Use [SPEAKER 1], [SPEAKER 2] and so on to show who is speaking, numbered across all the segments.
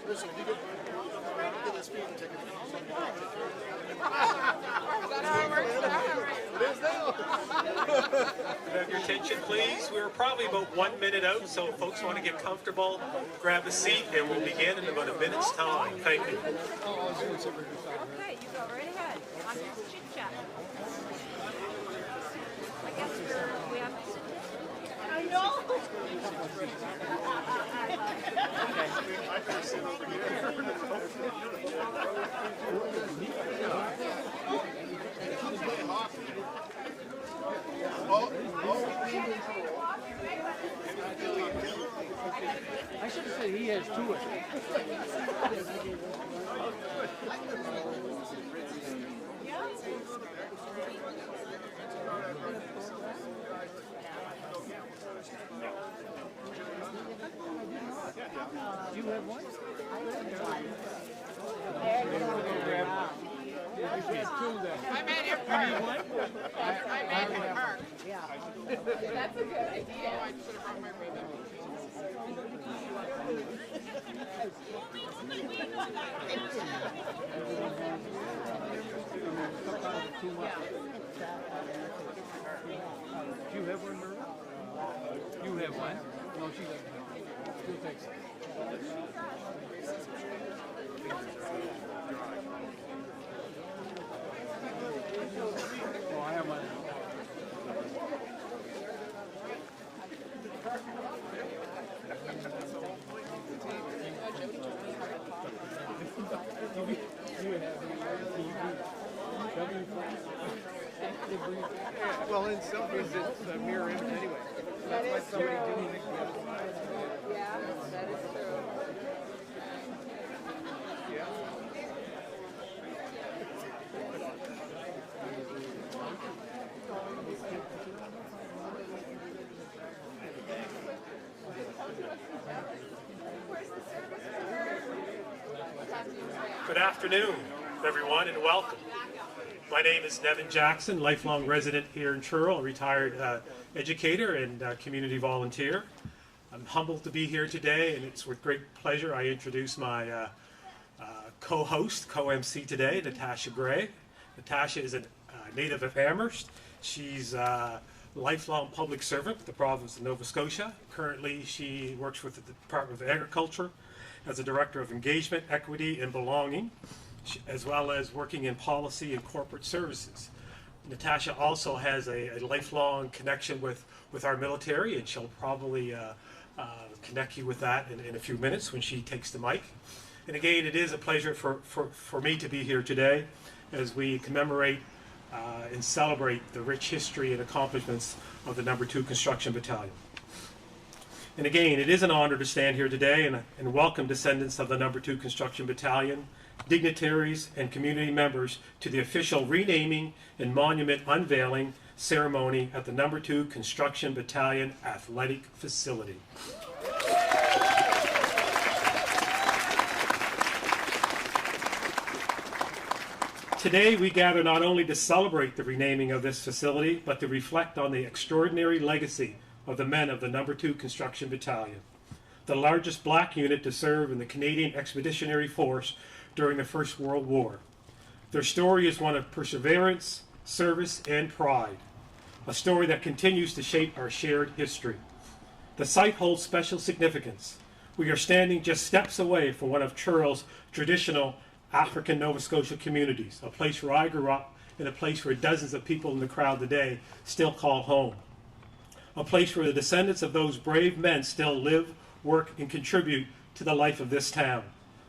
[SPEAKER 1] Listen, you get this speeding ticket.
[SPEAKER 2] Have your attention, please. We're probably about 1 minute out, so if folks want to get comfortable, grab a seat, and we'll begin in about a minute's time. Thank you.
[SPEAKER 3] Okay, you go right ahead. I'm just chit chat. I guess we have to sit down. I know.
[SPEAKER 1] I can sit over here.
[SPEAKER 4] I should have said he has two of them. Do you have one?
[SPEAKER 5] I made him park. I made him park.
[SPEAKER 3] That's a good idea.
[SPEAKER 5] I should have brought my Ray-Ban.
[SPEAKER 4] Do you have one, Murray? You have one? No, she doesn't. She'll take some. Oh, I have mine.
[SPEAKER 5] Well, in some ways, it's a mirror image anyway. That's why somebody didn't think the other side.
[SPEAKER 3] Yeah, that is true.
[SPEAKER 5] Yeah.
[SPEAKER 2] Good afternoon, everyone, and welcome. My name is Nevin Jackson, lifelong resident here in Truro, a retired educator and community volunteer. I'm humbled to be here today, and it's with great pleasure I introduce my co-host, co-MC today, Natasha Gray. Natasha is a native of Amherst. She's a lifelong public servant with the province of Nova Scotia. Currently, she works with the Department of Agriculture as a Director of Engagement, Equity, and Belonging, as well as working in policy and corporate services. Natasha also has a lifelong connection with our military, and she'll probably connect you with that in a few minutes when she takes the mic. And again, it is a pleasure for me to be here today as we commemorate and celebrate the rich history and accomplishments of the No. 2 Construction Battalion. And again, it is an honor to stand here today and welcome descendants of the No. 2 Construction Battalion, dignitaries, and community members to the official renaming and monument unveiling ceremony at the No. 2 Construction Battalion Athletic Facility. Today we gather not only to celebrate the renaming of this facility, but to reflect on the extraordinary legacy of the men of the No. 2 Construction Battalion, the largest black unit to serve in the Canadian Expeditionary Force during the First World War. Their story is one of perseverance, service, and pride, a story that continues to shape our shared history. The site holds special significance. We are standing just steps away from one of Truro's traditional African Nova Scotia communities, a place where I grew up and a place where dozens of people in the crowd today still call home. A place where the descendants of those brave men still live, work, and contribute to the life of this town.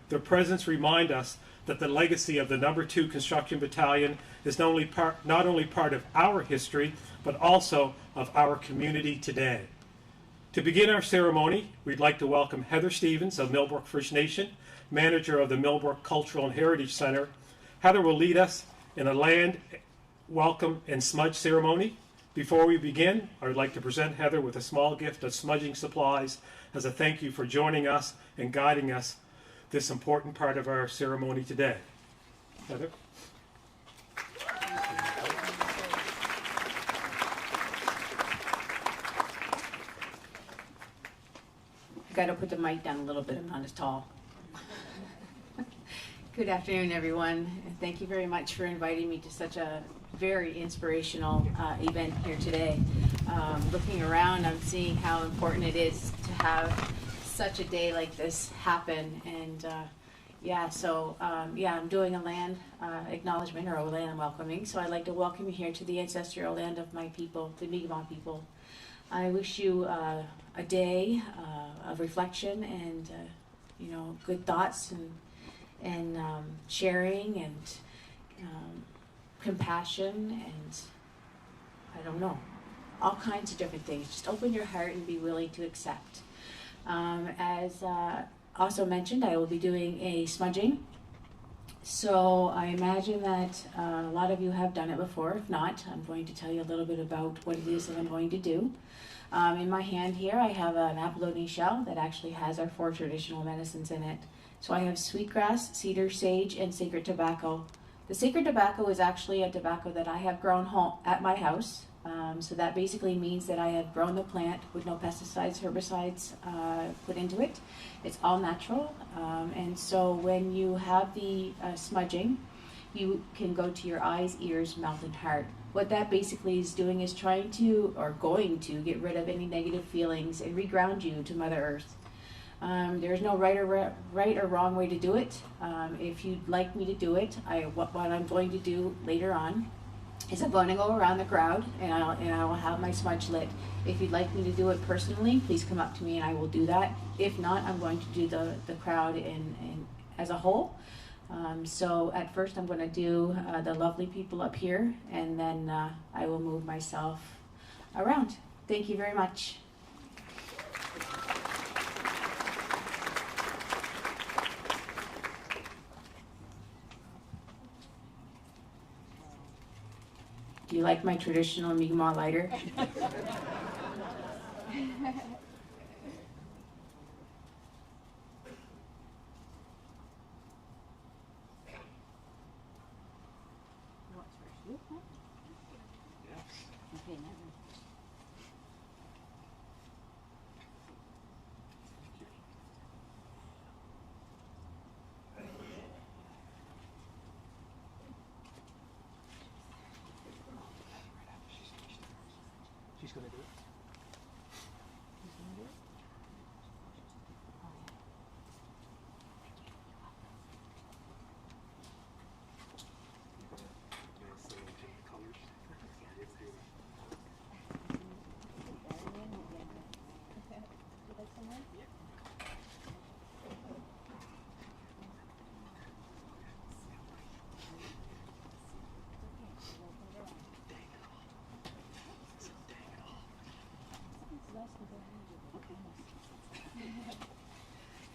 [SPEAKER 2] Their presence reminds us that the legacy of the No. 2 Construction Battalion is not only part of our history, but also of our community today. To begin our ceremony, we'd like to welcome Heather Stevens of Millbrook First Nation, manager of the Millbrook Cultural and Heritage Center. Heather will lead us in a land, welcome, and smudge ceremony. Before we begin, I would like to present Heather with a small gift of smudging supplies as a thank you for joining us and guiding us this important part of our ceremony today. Heather?
[SPEAKER 3] got to put the mic down a little bit. I'm not as tall. Good afternoon, everyone. Thank you very much for inviting me to such a very inspirational event here today. Looking around, I'm seeing how important it is to have such a day like this happen. And I'm doing a land acknowledgement or a land welcoming. So I'd like to welcome you here to the ancestral land of my people, the Mi'kmaq people. I wish you a day of reflection and good thoughts and sharing and compassion and I don't know, all kinds of different things. Just open your heart and be willing to accept. As also mentioned, I will be doing a smudging. So I imagine that a lot of you have done it before. If not, I'm going to tell you a little bit about what it is that I'm going to do. In my hand here, I have an abalone shell that actually has our 4 traditional medicines in it. So I have sweetgrass, cedar, sage, and sacred tobacco. The sacred tobacco is actually a tobacco that I have grown at my house. So that basically means that I have grown the plant with no pesticides, herbicides put into it. It's all natural. And so when you have the smudging, you can go to your eyes, ears, mouth, and heart. What that basically is doing is trying to, or going to, get rid of any negative feelings and reground you to Mother Earth. There's no right or wrong way to do it. If you'd like me to do it, what I'm going to do later on is I'm going to go around the crowd and I will have my smudge lit. If you'd like me to do it personally, please come up to me and I will do that. If not, I'm going to do the crowd in as a whole. So at first I'm going to do the lovely people up here and then I will move myself around. Thank you very much. Do you like my traditional Mi'kmaq lighter?
[SPEAKER 4] She's going to do it.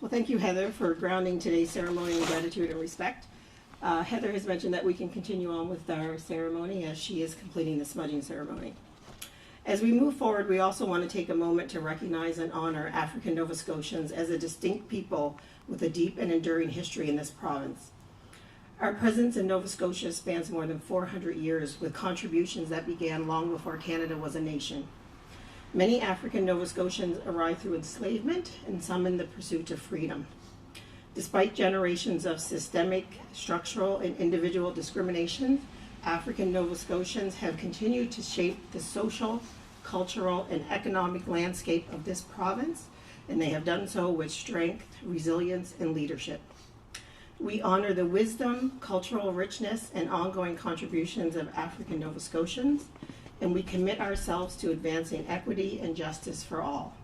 [SPEAKER 6] Well, thank you, Heather, for grounding today's ceremony in gratitude and respect. Heather has mentioned that we can continue on with our ceremony as she is completing the smudging ceremony. As we move forward, we also want to take a moment to recognize and honor African Nova Scotians as a distinct people with a deep and enduring history in this province. Our presence in Nova Scotia spans more than 400 years with contributions that began long before Canada was a nation. Many African Nova Scotians arrived through enslavement and some in the pursuit of freedom. Despite generations of systemic, structural, and individual discrimination, African Nova Scotians have continued to shape the social, cultural, and economic landscape of this province, and they have done so with strength, resilience, and leadership. We honor the wisdom, cultural richness, and ongoing contributions of African Nova Scotians, and we commit ourselves to advancing equity and justice for all.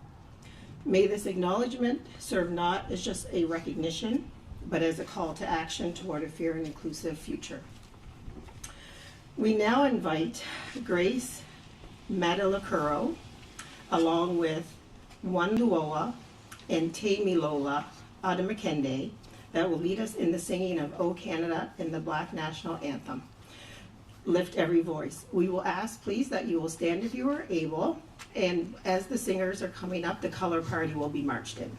[SPEAKER 6] May this acknowledgement serve not as just a recognition, but as a call to action toward a fair and inclusive future. We now invite Grace Madalakuro, along with Wanluoa and Tamilola Adamakende, that will lead us in the singing of O Canada and the Black National Anthem. Lift every voice. We will ask, please, that you will stand if you are able, and as the singers are coming up, the color party will be marched in.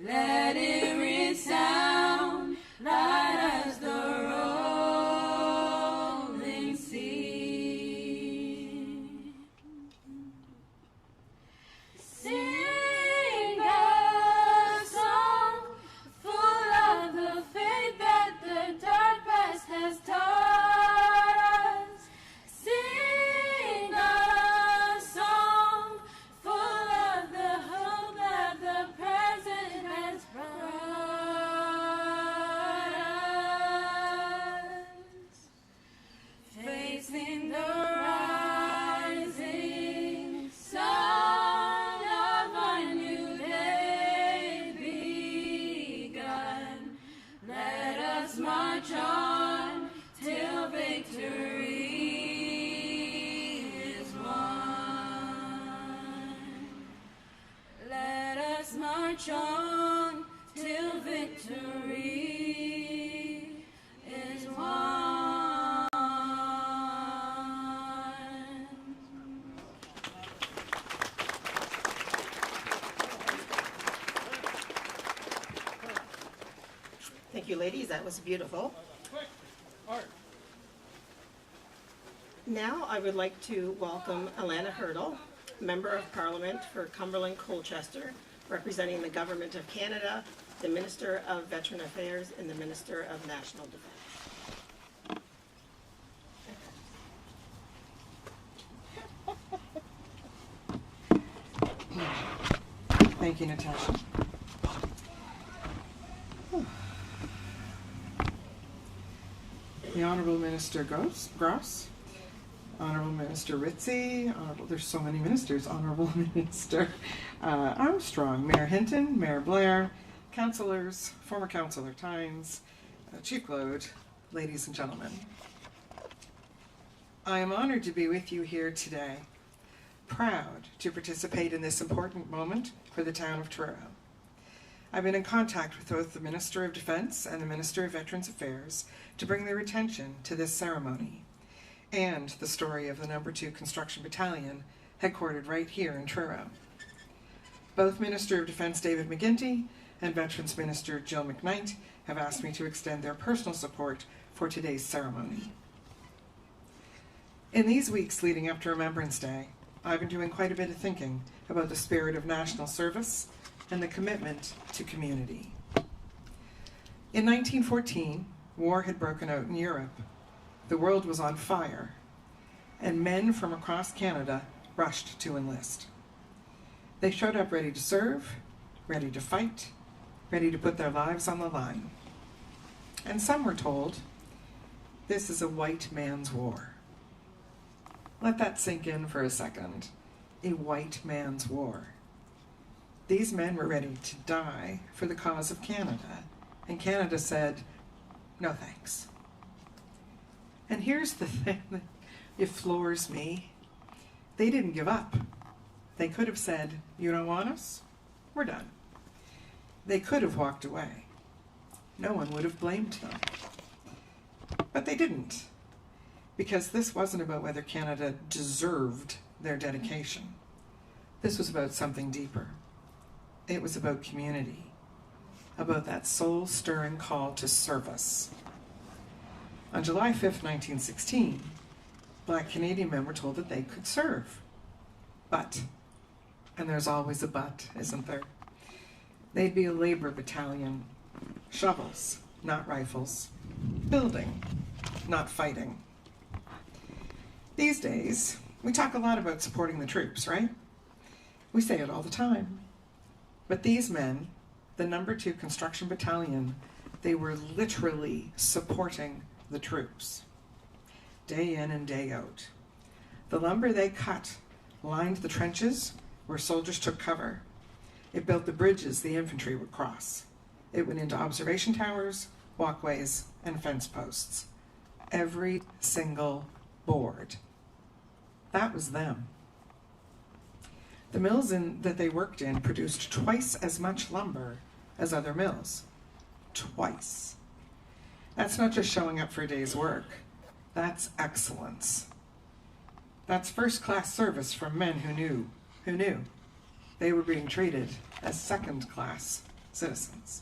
[SPEAKER 7] let it resound light as the rolling sea. Sing a song full of the faith that the dark past has taught us. Sing a song full of the hope that the present has brought us. Facing the rising sun of a new day begun, let us march on till victory is won. Let us march on till victory is won.
[SPEAKER 6] Thank you, ladies. That was beautiful. Now I would like to welcome Alana Hurdle, Member of Parliament for Cumberland Colchester, representing the Government of Canada, the Minister of Veteran Affairs, and the Minister of National Defence.
[SPEAKER 8] Thank you, Natasha. The Honourable Minister Gross, Honourable Minister Ritzie, there's so many ministers, Honourable Minister Armstrong, Mayor Hinton, Mayor Blair, councillors, former councillor Tynes, Chief Glode, ladies and gentlemen. I am honoured to be with you here today, proud to participate in this important moment for the town of Truro. I've been in contact with both the Minister of Defence and the Minister of Veterans Affairs to bring their attention to this ceremony and the story of the No. 2 Construction Battalion, headquartered right here in Truro. Both Minister of Defence David McGuinty and Veterans Minister Jill McKnight have asked me to extend their personal support for today's ceremony. In these weeks leading up to Remembrance Day, I've been doing quite a bit of thinking about the spirit of national service and the commitment to community. In 1914, war had broken out in Europe. The world was on fire, and men from across Canada rushed to enlist. They showed up ready to serve, ready to fight, ready to put their lives on the line. And some were told, this is a white man's war. Let that sink in for a second. A white man's war. These men were ready to die for the cause of Canada, and Canada said, no thanks. And here's the thing that it floors me. They didn't give up. They could have said, you don't want us? We're done. They could have walked away. No one would have blamed them. But they didn't, because this wasn't about whether Canada deserved their dedication. This was about something deeper. It was about community, about that soul-stirring call to service. On July 5th, 1916, Black Canadian men were told that they could serve. But, and there's always a but, isn't there? They'd be a labor battalion. Shovels, not rifles. Building, not fighting. These days, we talk a lot about supporting the troops, right? We say it all the time. But these men, the No. 2 Construction Battalion, they were literally supporting the troops, day in and day out. The lumber they cut lined the trenches where soldiers took cover. It built the bridges the infantry would cross. It went into observation towers, walkways, and fence posts. Every single board. That was them. The mills that they worked in produced twice as much lumber as other mills. Twice. That's not just showing up for a day's work. That's excellence. That's first-class service from men who knew. They were being treated as second-class citizens.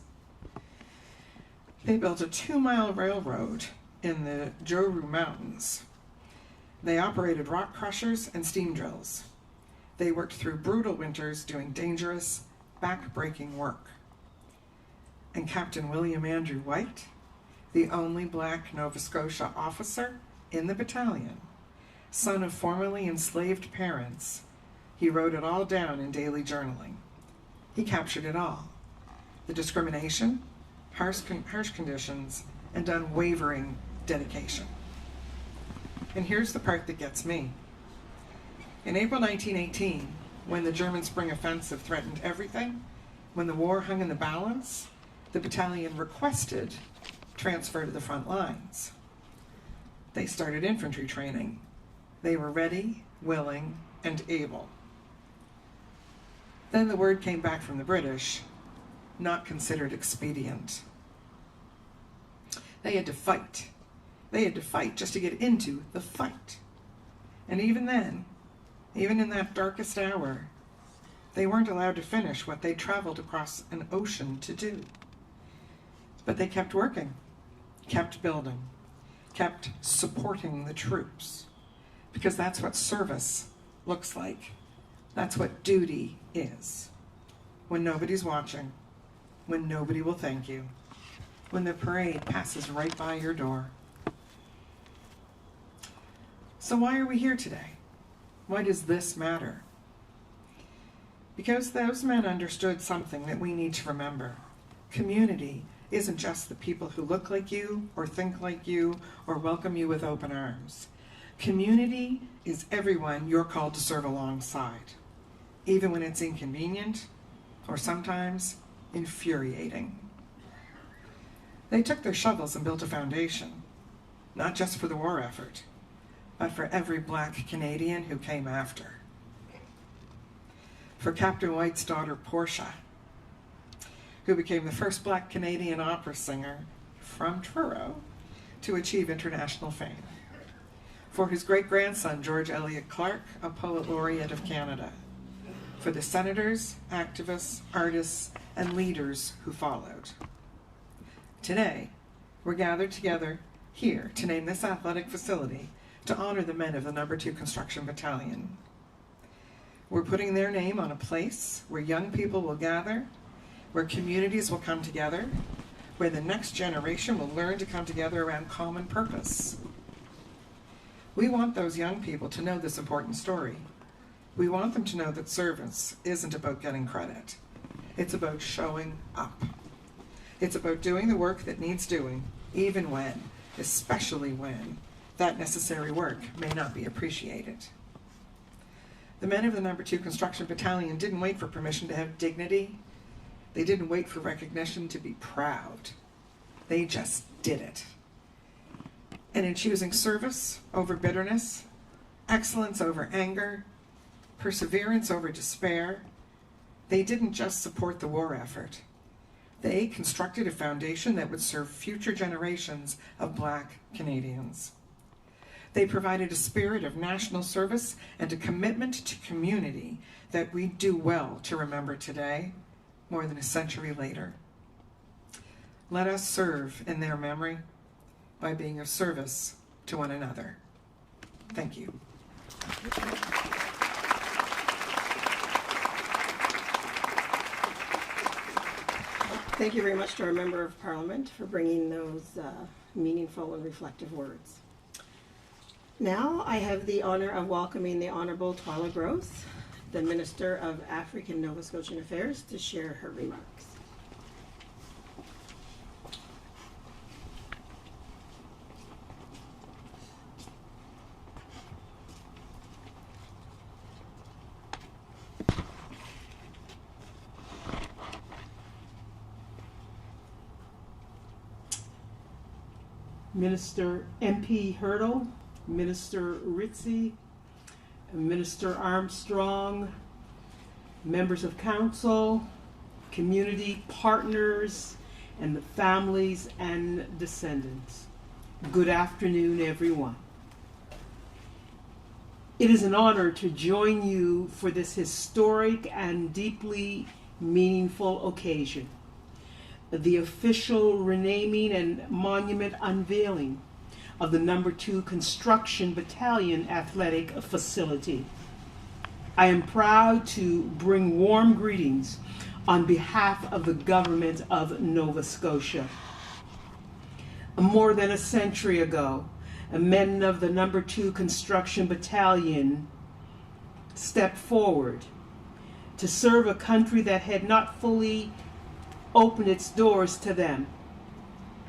[SPEAKER 8] They built a 2-mile railroad in the Truro Mountains. They operated rock crushers and steam drills. They worked through brutal winters doing dangerous, back-breaking work. And Captain William Andrew White, the only black Nova Scotia officer in the battalion, son of formerly enslaved parents, he wrote it all down in daily journaling. He captured it all. The discrimination, harsh conditions, and unwavering dedication. And here's the part that gets me. In April 1918, when the German Spring Offensive threatened everything, when the war hung in the balance, the battalion requested transfer to the front lines. They started infantry training. They were ready, willing, and able. Then the word came back from the British, not considered expedient. They had to fight. They had to fight just to get into the fight. And even then, even in that darkest hour, they weren't allowed to finish what they traveled across an ocean to do. But they kept working, kept building, kept supporting the troops, because that's what service looks like. That's what duty is. When nobody's watching, when nobody will thank you, when the parade passes right by your door. So why are we here today? Why does this matter? Because those men understood something that we need to remember. Community isn't just the people who look like you, or think like you, or welcome you with open arms. Community is everyone you're called to serve alongside, even when it's inconvenient, or sometimes infuriating. They took their shovels and built a foundation, not just for the war effort, but for every black Canadian who came after. For Captain White's daughter, Portia, who became the first black Canadian opera singer from Truro to achieve international fame. For his great-grandson, George Eliot Clark, a poet laureate of Canada. For the senators, activists, artists, and leaders who followed. Today, we're gathered together here to name this athletic facility to honor the men of the No. 2 Construction Battalion. We're putting their name on a place where young people will gather, where communities will come together, where the next generation will learn to come together around common purpose. We want those young people to know this important story. We want them to know that service isn't about getting credit. It's about showing up. It's about doing the work that needs doing, even when, especially when, that necessary work may not be appreciated. The men of the No. 2 Construction Battalion didn't wait for permission to have dignity. They didn't wait for recognition to be proud. They just did it. And in choosing service over bitterness, excellence over anger, perseverance over despair, they didn't just support the war effort. They constructed a foundation that would serve future generations of black Canadians. They provided a spirit of national service and a commitment to community that we do well to remember today, more than a century later. Let us serve in their memory by being of service to one another. Thank you.
[SPEAKER 6] Thank you very much to our Member of Parliament for bringing those meaningful and reflective words. Now I have the honor of welcoming the Honourable Twala Gross, the Minister of African Nova Scotian Affairs, to share her remarks.
[SPEAKER 9] Minister MP Hurdle, Minister Ritzy, Minister Armstrong, members of council, community partners, and the families and descendants. Good afternoon, everyone. It is an honor to join you for this historic and deeply meaningful occasion. the official renaming and monument unveiling of the No. 2 Construction Battalion athletic facility. I am proud to bring warm greetings on behalf of the government of Nova Scotia. More than a century ago, men of the No. 2 Construction Battalion stepped forward to serve a country that had not fully opened its doors to them.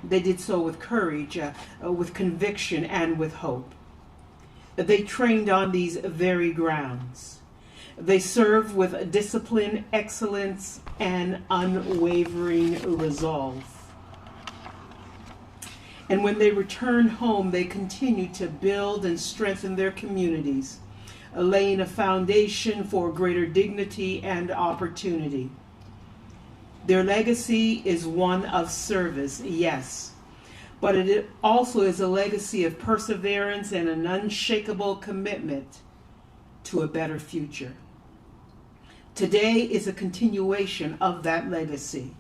[SPEAKER 9] They did so with courage, with conviction, and with hope. They trained on these very grounds. They served with discipline, excellence, and unwavering resolve. And when they returned home, they continued to build and strengthen their communities, laying a foundation for greater dignity and opportunity. Their legacy is one of service, yes, but it also is a legacy of perseverance and an unshakable commitment to a better future. Today is a continuation of that legacy.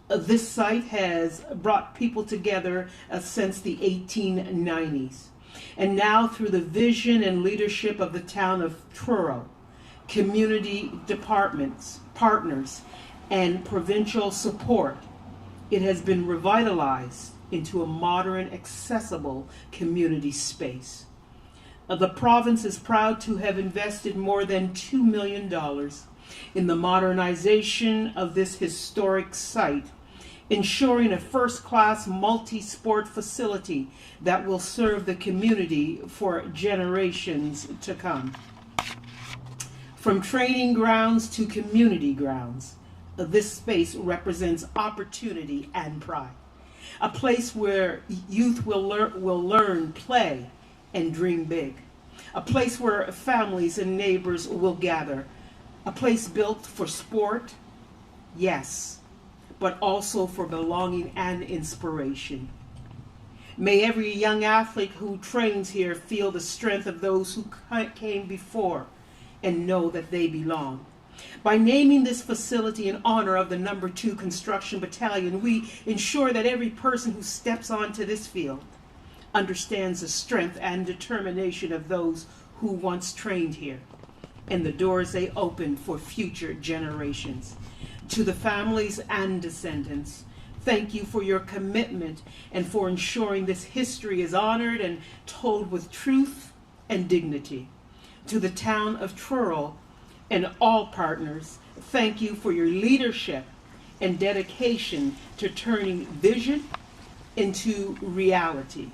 [SPEAKER 9] This site has brought people together since the 1890s. And now through the vision and leadership of the Town of Truro, community departments, partners, and provincial support, it has been revitalized into a modern, accessible community space. The province is proud to have invested more than $2 million in the modernization of this historic site, ensuring a first-class multi-sport facility that will serve the community for generations to come. From training grounds to community grounds, this space represents opportunity and pride. A place where youth will learn, play, and dream big. A place where families and neighbors will gather. A place built for sport, yes, but also for belonging and inspiration. May every young athlete who trains here feel the strength of those who came before and know that they belong. By naming this facility in honor of the No. 2 Construction Battalion, we ensure that every person who steps onto this field understands the strength and determination of those who once trained here and the doors they opened for future generations. To the families and descendants, thank you for your commitment and for ensuring this history is honored and told with truth and dignity. To the Town of Truro and all partners, thank you for your leadership and dedication to turning vision into reality.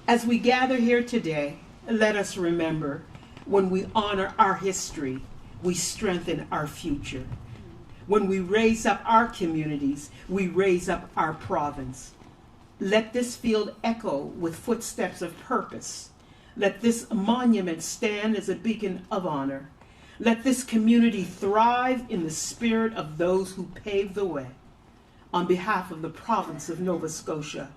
[SPEAKER 9] As we gather here today, let us remember, when we honor our history, we strengthen our future. When we raise up our communities, we raise up our province. Let this field echo with footsteps of purpose. Let this monument stand as a beacon of honor. Let this community thrive in the spirit of those who paved the way. On behalf of the province of Nova Scotia,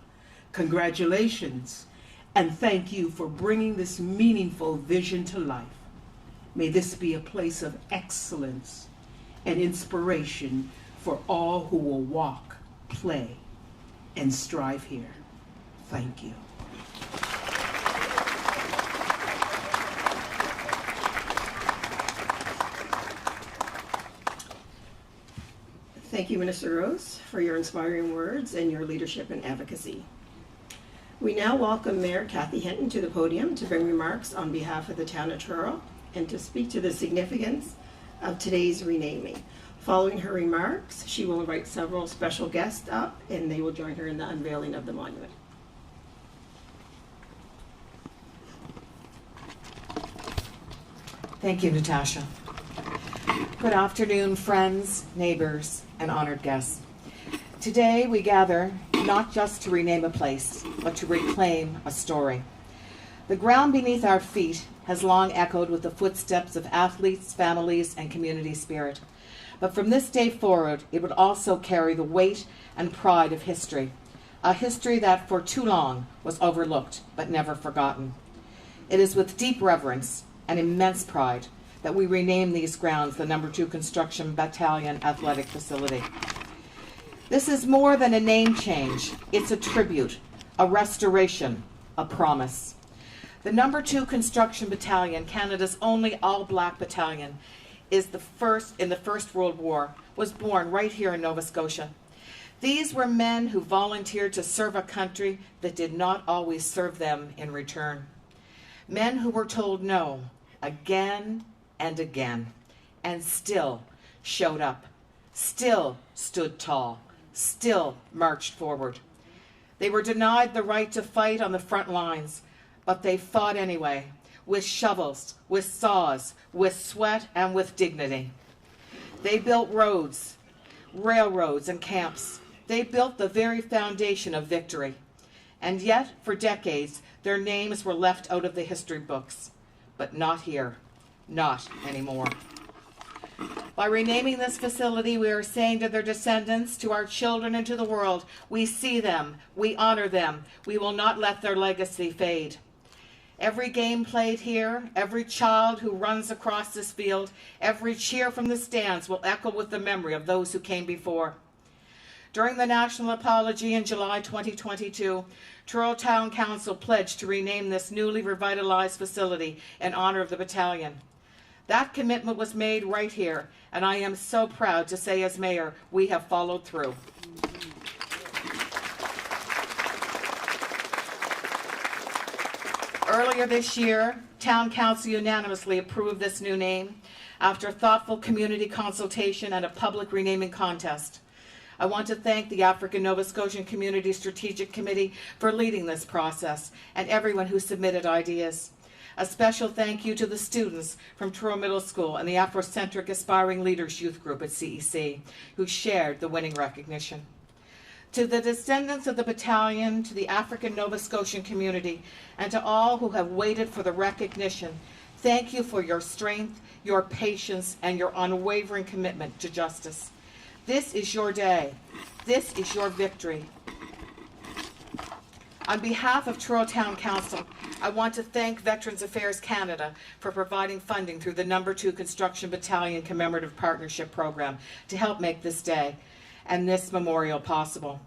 [SPEAKER 9] congratulations and thank you for bringing this meaningful vision to life. May this be a place of excellence and inspiration for all who will walk, play, and strive here. Thank you.
[SPEAKER 6] Thank you, Minister Rose, for your inspiring words and your leadership and advocacy. We now welcome Mayor Kathy Hinton to the podium to bring remarks on behalf of the Town of Truro and to speak to the significance of today's renaming. Following her remarks, she will invite several special guests up and they will join her in the unveiling of the monument.
[SPEAKER 10] Thank you, Natasha. Good afternoon, friends, neighbors, and honored guests. Today we gather not just to rename a place, but to reclaim a story. The ground beneath our feet has long echoed with the footsteps of athletes, families, and community spirit. But from this day forward, it would also carry the weight and pride of history, a history that for too long was overlooked but never forgotten. It is with deep reverence and immense pride that we rename these grounds the No. 2 Construction Battalion Athletic Facility. This is more than a name change. It's a tribute, a restoration, a promise. The No. 2 Construction Battalion, Canada's only all-black battalion, is the first in the First World War, was born right here in Nova Scotia. These were men who volunteered to serve a country that did not always serve them in return. Men who were told no again and again, and still showed up, still stood tall, still marched forward. They were denied the right to fight on the front lines, but they fought anyway, with shovels, with saws, with sweat, and with dignity. They built roads, railroads, and camps. They built the very foundation of victory. And yet, for decades, their names were left out of the history books. But not here. Not anymore. By renaming this facility, we are saying to their descendants, to our children, and to the world, we see them, we honor them, we will not let their legacy fade. Every game played here, every child who runs across this field, every cheer from the stands will echo with the memory of those who came before. During the National Apology in July 2022, Truro Town Council pledged to rename this newly revitalized facility in honor of the battalion. That commitment was made right here, and I am so proud to say as mayor, we have followed through. Earlier this year, Town Council unanimously approved this new name after thoughtful community consultation and a public renaming contest. I want to thank the African Nova Scotian Community Strategic Committee for leading this process and everyone who submitted ideas. A special thank you to the students from Truro Middle School and the Afrocentric Aspiring Leaders Youth Group at CEC who shared the winning recognition. To the descendants of the battalion, to the African Nova Scotian community, and to all who have waited for the recognition, thank you for your strength, your patience, and your unwavering commitment to justice. This is your day. This is your victory. On behalf of Truro Town Council, I want to thank Veterans Affairs Canada for providing funding through the No. 2 Construction Battalion Commemorative Partnership Program to help make this day and this memorial possible.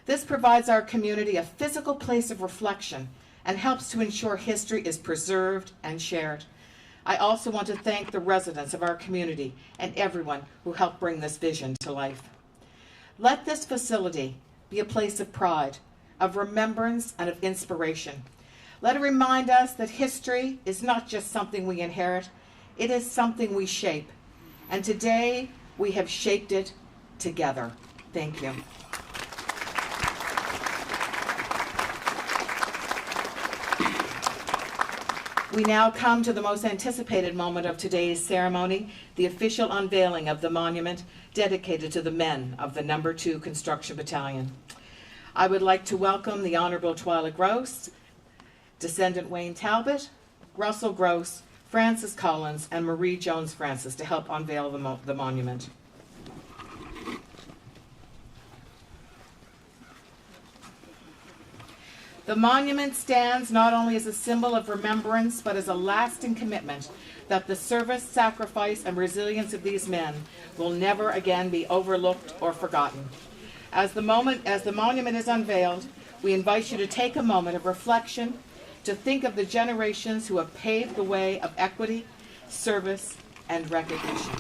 [SPEAKER 10] This provides our community a physical place of reflection and helps to ensure history is preserved and shared. I also want to thank the residents of our community and everyone who helped bring this vision to life. Let this facility be a place of pride, of remembrance, and of inspiration. Let it remind us that history is not just something we inherit, it is something we shape. And today, we have shaped it together. Thank you. We now come to the most anticipated moment of today's ceremony, the official unveiling of the monument dedicated to the men of the No. 2 Construction Battalion. I would like to welcome the Honourable Twyla Gross, descendant Wayne Talbot, Russell Gross, Francis Collins, and Marie Jones Francis to help unveil the monument. The monument stands not only as a symbol of remembrance, but as a lasting commitment that the service, sacrifice, and resilience of these men will never again be overlooked or forgotten. As the monument is unveiled, we invite you to take a moment of reflection, to think of the generations who have paved the way of equity, service, and recognition.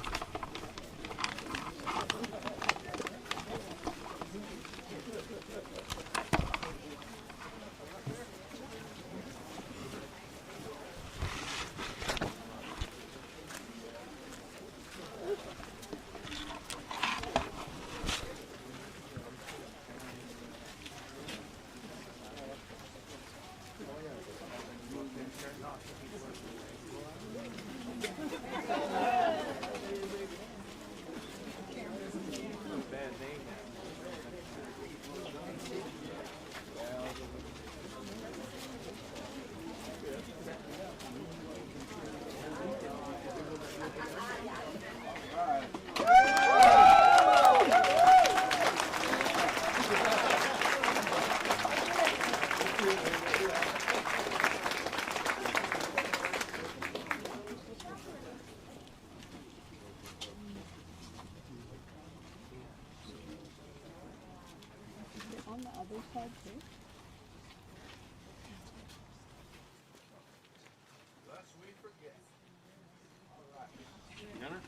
[SPEAKER 6] on the other side too?
[SPEAKER 1] Lest we forget. All right. Gunner?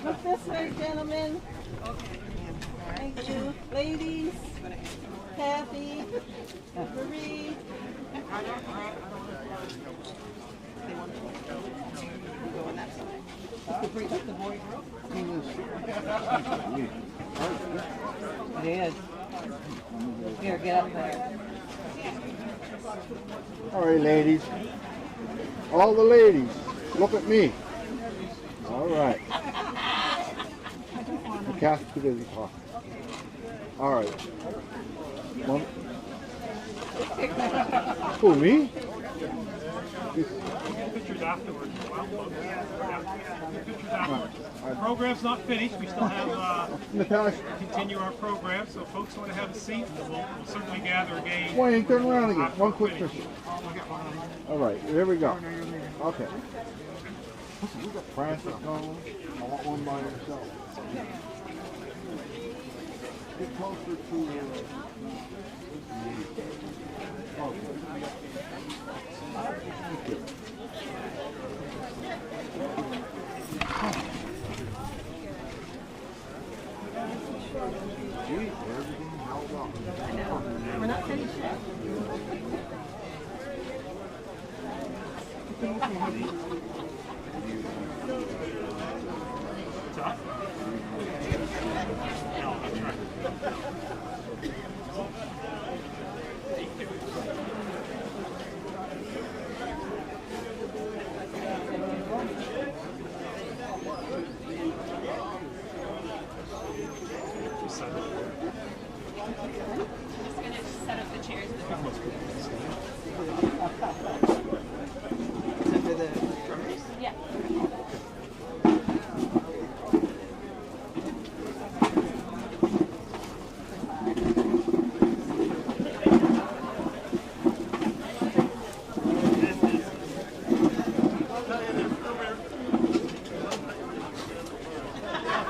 [SPEAKER 6] Look this way, gentlemen. Thank you. Ladies, Kathy, Marie.
[SPEAKER 11] It is. Here, get up there.
[SPEAKER 1] All right, ladies. All the ladies, look at me. All right. The cat's too busy talking. All right. One. Who, me?
[SPEAKER 2] Pictures afterwards. Pictures afterwards. The program's not finished. We still have
[SPEAKER 1] Natasha.
[SPEAKER 2] continue our program. So folks want to have a seat, we'll certainly gather again.
[SPEAKER 1] Wayne, turn around again.
[SPEAKER 2] after
[SPEAKER 1] One
[SPEAKER 2] we're
[SPEAKER 1] quick
[SPEAKER 2] finished.
[SPEAKER 1] picture. All right, here we go. Okay. You got Francis going. I want one by yourself. Get closer to Thank you. Gee, everything held up.
[SPEAKER 6] We're not finished yet.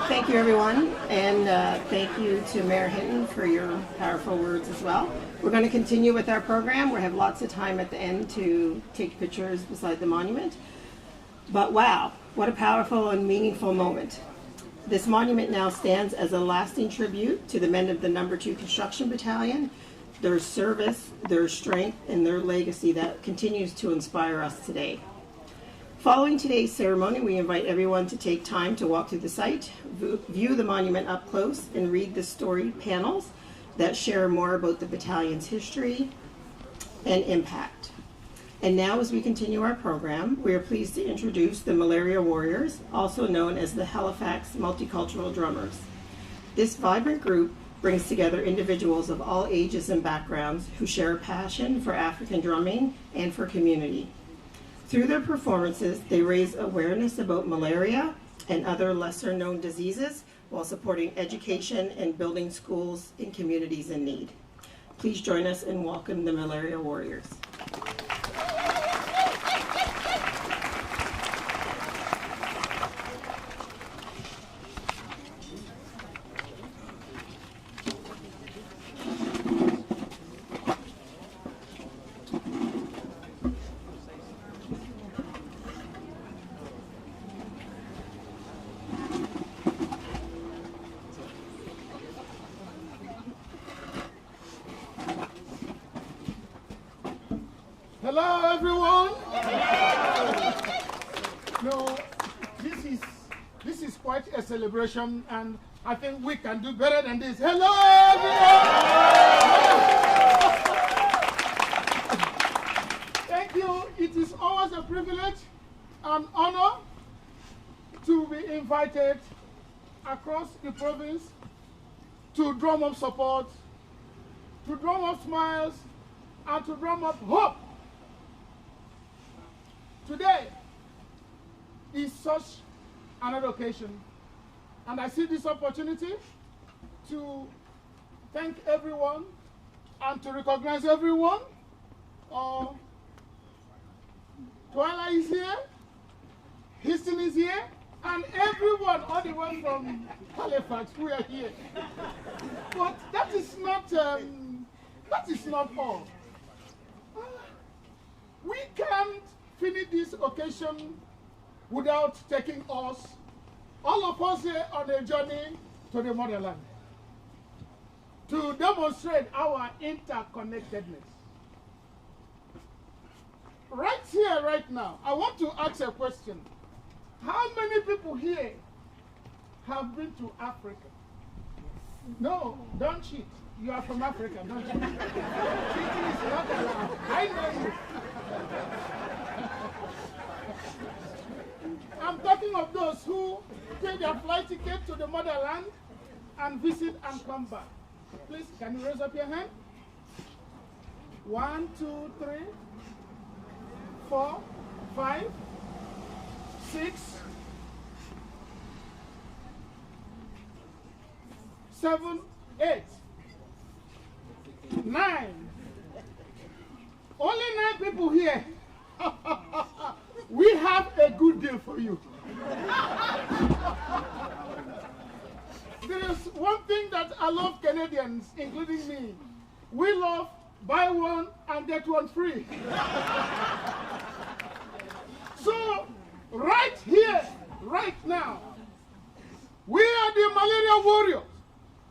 [SPEAKER 6] Thank you, everyone, and thank you to Mayor Hinton for your powerful words as well. We're going to continue with our program. We have lots of time at the end to take pictures beside the monument. But wow, what a powerful and meaningful moment. This monument now stands as a lasting tribute to the men of the No. 2 Construction Battalion, their service, their strength, and their legacy that continues to inspire us today. Following today's ceremony, we invite everyone to take time to walk through the site, view the monument up close, and read the story panels that share more about the battalion's history and impact. And now, as we continue our program, we are pleased to introduce the Malaria Warriors, also known as the Halifax Multicultural Drummers. This vibrant group brings together individuals of all ages and backgrounds who share a passion for African drumming and for community. Through their performances, they raise awareness about malaria and other lesser-known diseases while supporting education and building schools in communities in need. Please join us and welcome the Malaria Warriors.
[SPEAKER 1] Hello, everyone. No, this is
[SPEAKER 12] This is quite a celebration, and I think we can do better than this. Hello, everyone! Thank you. It is always a privilege and honor to be invited across the province to drum up support, to drum up smiles, and to drum up hope. Today is such another occasion, and I see this opportunity to thank everyone and to recognize everyone. Twyla is here, Houston is here, and everyone all the way from Halifax, we are here. But that is not all. We can't finish this occasion without taking us, all of us here, on a journey to the motherland to demonstrate our interconnectedness. Right here, right now, I want to ask a question. How many people here have been to Africa? No, don't cheat. You are from Africa, don't cheat. Cheating is not allowed. I know you. I'm talking of those who take their flight ticket to the motherland and visit and come back. Please, can you raise up your hand? 1, 2, 3, 4, 5, 6, 7, 8, 9. Only 9 people here. We have a good deal for you. There is one thing that I love Canadians, including me. We love buy one and get one free. So, right here, right now, we are the malaria warriors,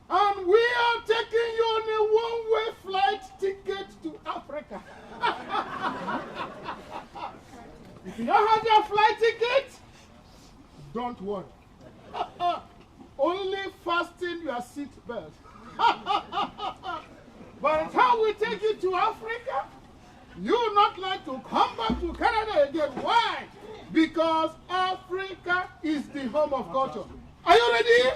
[SPEAKER 12] and we are taking you on a one-way flight ticket to Africa. If you don't have your flight ticket, don't worry. Only fasten your seat belt. By the time we take you to Africa, you will not like to come back to Canada again. Why? Because Africa is the home of culture. Are you ready?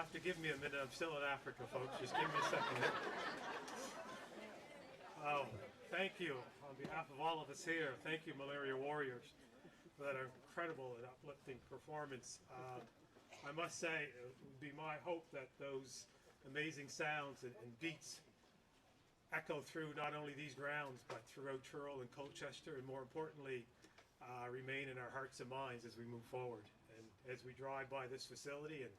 [SPEAKER 2] have to give me a minute. I'm still in Africa, folks. Just give me a second. Oh, thank you. On behalf of all of us here, thank you, Malaria Warriors, for that incredible and uplifting performance. I must say, it would be my hope that those amazing sounds and beats echo through not only these grounds, but throughout Truro and Colchester, and more importantly, remain in our hearts and minds as we move forward. And as we drive by this facility and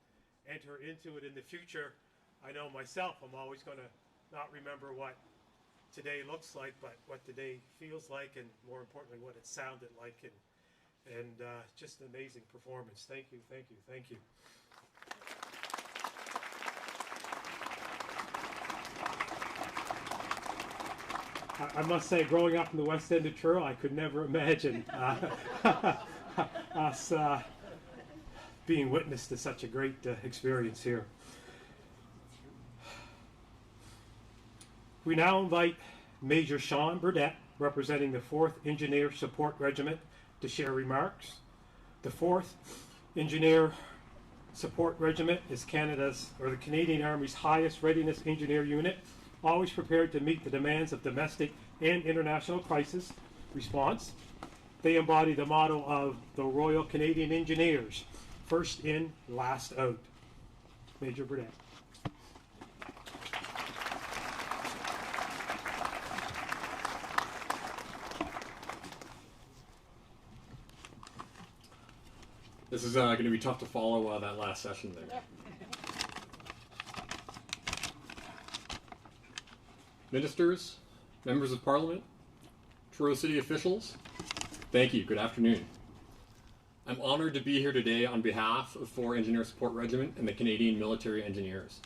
[SPEAKER 2] enter into it in the future, I know myself, I'm always going to not remember what today looks like, but what today feels like, and more importantly, what it sounded like, and just an amazing performance. Thank you, thank you, thank you. I must say, growing up in the west end of Truro, I could never imagine us being witness to such a great experience here. We now invite Major Sean Burdett, representing the 4th Engineer Support Regiment, to share remarks. The 4th Engineer Support Regiment is the Canadian Army's highest readiness engineer unit, always prepared to meet the demands of domestic and international crisis response. They embody the motto of the Royal Canadian Engineers, first in, last out. Major Burdett.
[SPEAKER 13] This is going to be tough to follow that last session there. Ministers, members of Parliament, Truro City officials, thank you. Good afternoon. I'm honored to be here today on behalf of 4 Engineer Support Regiment and the Canadian Military Engineers.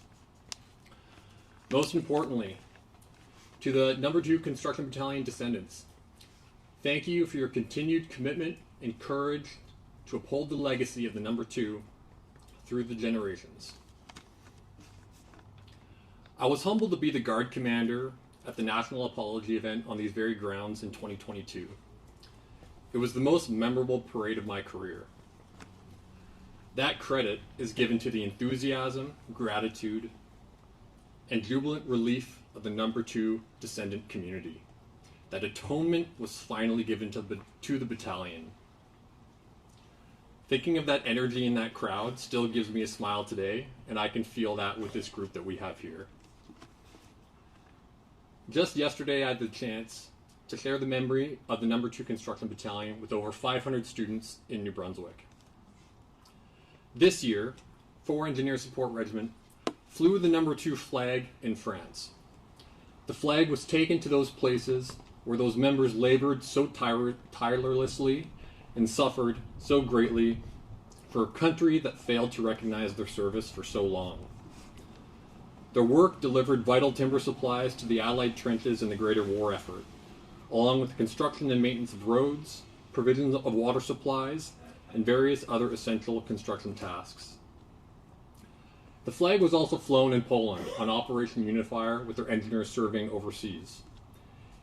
[SPEAKER 13] Most importantly, to the No. 2 Construction Battalion descendants, thank you for your continued commitment and courage to uphold the legacy of the No. 2 through the generations. I was humbled to be the Guard Commander at the National Apology event on these very grounds in 2022. It was the most memorable parade of my career. That credit is given to the enthusiasm, gratitude, and jubilant relief of the No. 2 descendant community. That atonement was finally given to the battalion. Thinking of that energy in that crowd still gives me a smile today, and I can feel that with this group that we have here. Just yesterday, I had the chance to share the memory of the No. 2 Construction Battalion with over 500 students in New Brunswick. This year, 4 Engineer Support Regiment flew the No. 2 flag in France. The flag was taken to those places where those members labored so tirelessly and suffered so greatly for a country that failed to recognize their service for so long. Their work delivered vital timber supplies to the Allied trenches in the Greater War effort, along with the construction and maintenance of roads, provisions of water supplies, and various other essential construction tasks. The flag was also flown in Poland on Operation Unifier with their engineers serving overseas.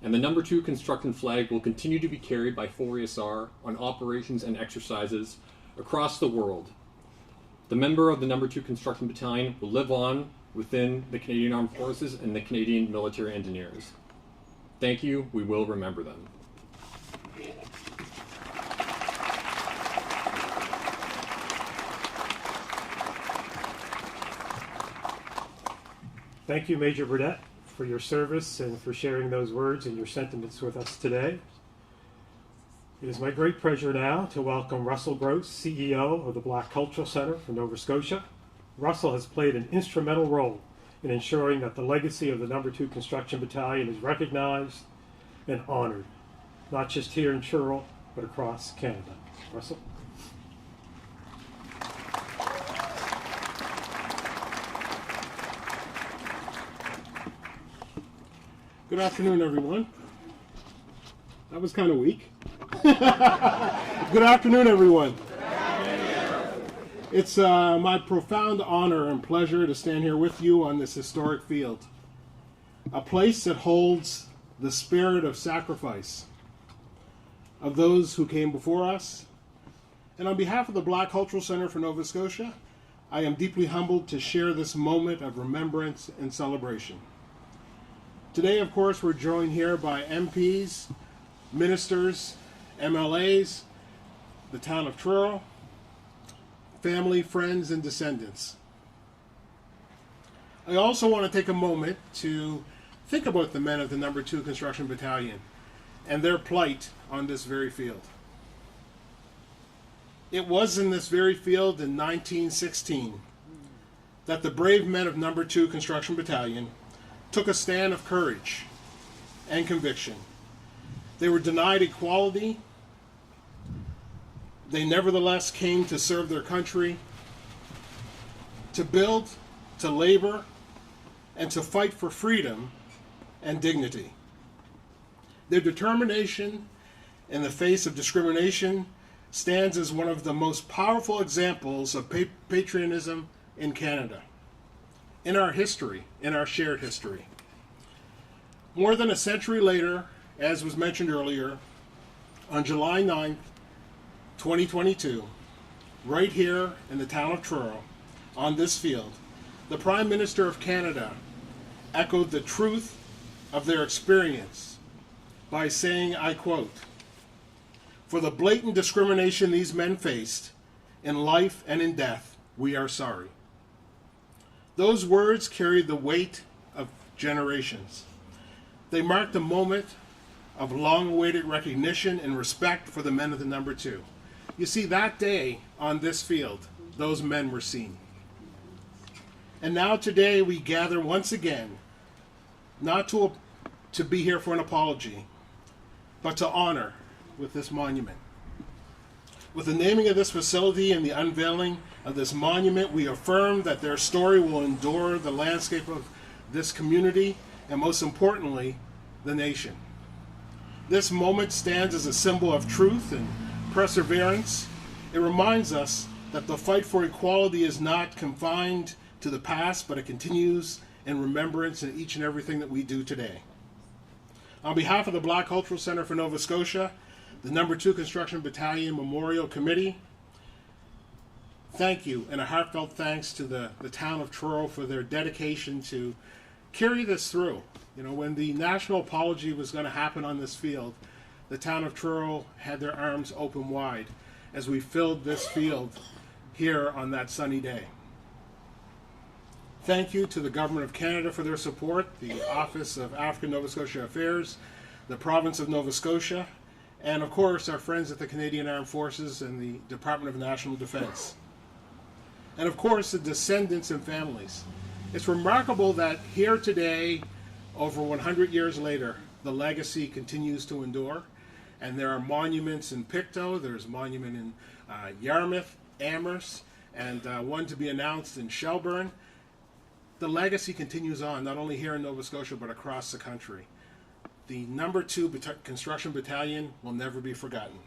[SPEAKER 13] And the No. 2 construction flag will continue to be carried by 4ESR on operations and exercises across the world. The member of the No. 2 Construction Battalion will live on within the Canadian Armed Forces and the Canadian Military Engineers. Thank you. We will remember them.
[SPEAKER 2] Thank you, Major Burdett, for your service and for sharing those words and your sentiments with us today. It is my great pleasure now to welcome Russell Gross, CEO of the Black Cultural Centre for Nova Scotia. Russell has played an instrumental role in ensuring that the legacy of the No. 2 Construction Battalion is recognized and honored, not just here in Truro, but across Canada. Russell?
[SPEAKER 14] Good afternoon, everyone. That was kind of weak. Good afternoon, everyone. It's my profound honor and pleasure to stand here with you on this historic field, a place that holds the spirit of sacrifice of those who came before us. And on behalf of the Black Cultural Centre for Nova Scotia, I am deeply humbled to share this moment of remembrance and celebration. Today, of course, we're joined here by MPs, ministers, MLAs, the Town of Truro, family, friends, and descendants. I also want to take a moment to think about the men of the No. 2 Construction Battalion and their plight on this very field. It was in this very field in 1916 that the brave men of No. 2 Construction Battalion took a stand of courage and conviction. They were denied equality. They nevertheless came to serve their country, to build, to labor, and to fight for freedom and dignity. Their determination in the face of discrimination stands as one of the most powerful examples of patriotism in Canada, in our history, in our shared history. More than a century later, as was mentioned earlier, on July 9th, 2022, right here in the town of Truro, on this field, the Prime Minister of Canada echoed the truth of their experience by saying, I quote, "For the blatant discrimination these men faced in life and in death, we are sorry." Those words carried the weight of generations. They marked a moment of long-awaited recognition and respect for the men of the No. 2. You see, that day on this field, those men were seen. And now today we gather once again, not to be here for an apology, but to honor with this monument. With the naming of this facility and the unveiling of this monument, we affirm that their story will endure the landscape of this community and, most importantly, the nation. This moment stands as a symbol of truth and perseverance. It reminds us that the fight for equality is not confined to the past, but it continues in remembrance in each and everything that we do today. On behalf of the Black Cultural Centre for Nova Scotia, the No. 2 Construction Battalion Memorial Committee, thank you, and a heartfelt thanks to the town of Truro for their dedication to carry this through. You know, when the national apology was going to happen on this field, the town of Truro had their arms open wide. as we filled this field here on that sunny day. Thank you to the Government of Canada for their support, the Office of African Nova Scotia Affairs, the Province of Nova Scotia, and of course our friends at the Canadian Armed Forces and the Department of National Defense. And of course the descendants and families. It's remarkable that here today, over 100 years later, the legacy continues to endure, and there are monuments in Pictou, there's a monument in Yarmouth, Amherst, and one to be announced in Shelburne. The legacy continues on, not only here in Nova Scotia, but across the country. The number 2 Construction Battalion will never be forgotten.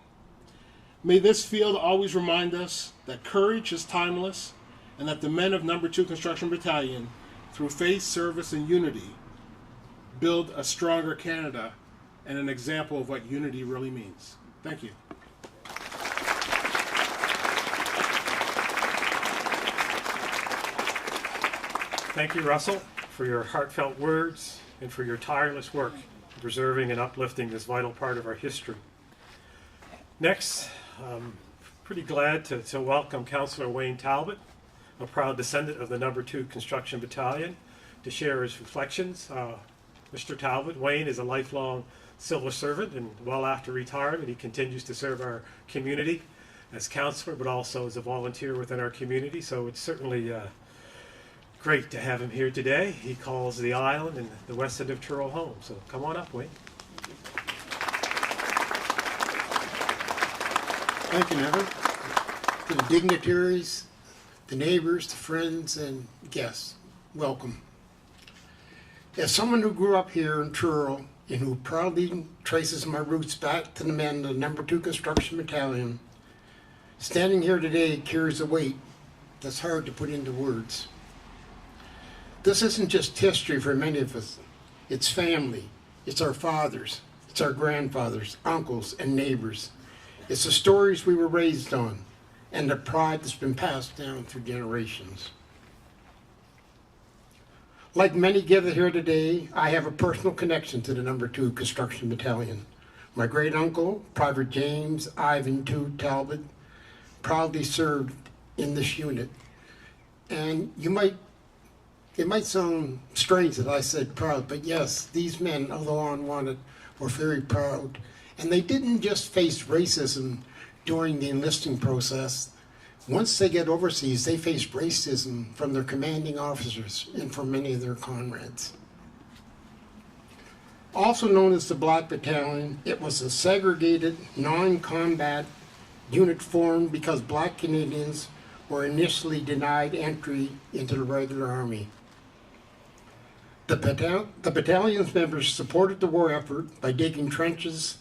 [SPEAKER 14] May this field always remind us that courage is timeless, and that the men of number 2 Construction Battalion, through faith, service, and unity, build a stronger Canada and an example of what unity really means. Thank you.
[SPEAKER 2] Thank you, Russell, for your heartfelt words and for your tireless work in preserving and uplifting this vital part of our history. Next, I'm pretty glad to welcome Councillor Wayne Talbot, a proud descendant of the number 2 Construction Battalion, to share his reflections. Mr. Talbot, Wayne is a lifelong civil servant, and well after retirement he continues to serve our community as councillor, but also as a volunteer within our community, so it's certainly great to have him here today. He calls the island and the west end of Truro home, so come on up, Wayne.
[SPEAKER 15] Thank you, Neville. To the dignitaries, the neighbors, the friends, and guests, welcome. As someone who grew up here in Truro and who proudly traces my roots back to the men of the number 2 Construction Battalion, standing here today carries a weight that's hard to put into words. This isn't just history for many of us. It's family. It's our fathers. It's our grandfathers, uncles, and neighbors. It's the stories we were raised on and the pride that's been passed down through generations. Like many gathered here today, I have a personal connection to the number 2 Construction Battalion. My great uncle, Private James Ivan II Talbot, proudly served in this unit. And it might sound strange that I said proud, but yes, these men, although unwanted, were very proud. And they didn't just face racism during the enlisting process. Once they get overseas, they face racism from their commanding officers and from many of their comrades. Also known as the Black Battalion, it was a segregated, non-combat unit formed because Black Canadians were initially denied entry into the regular army. The battalion's members supported the war effort by digging trenches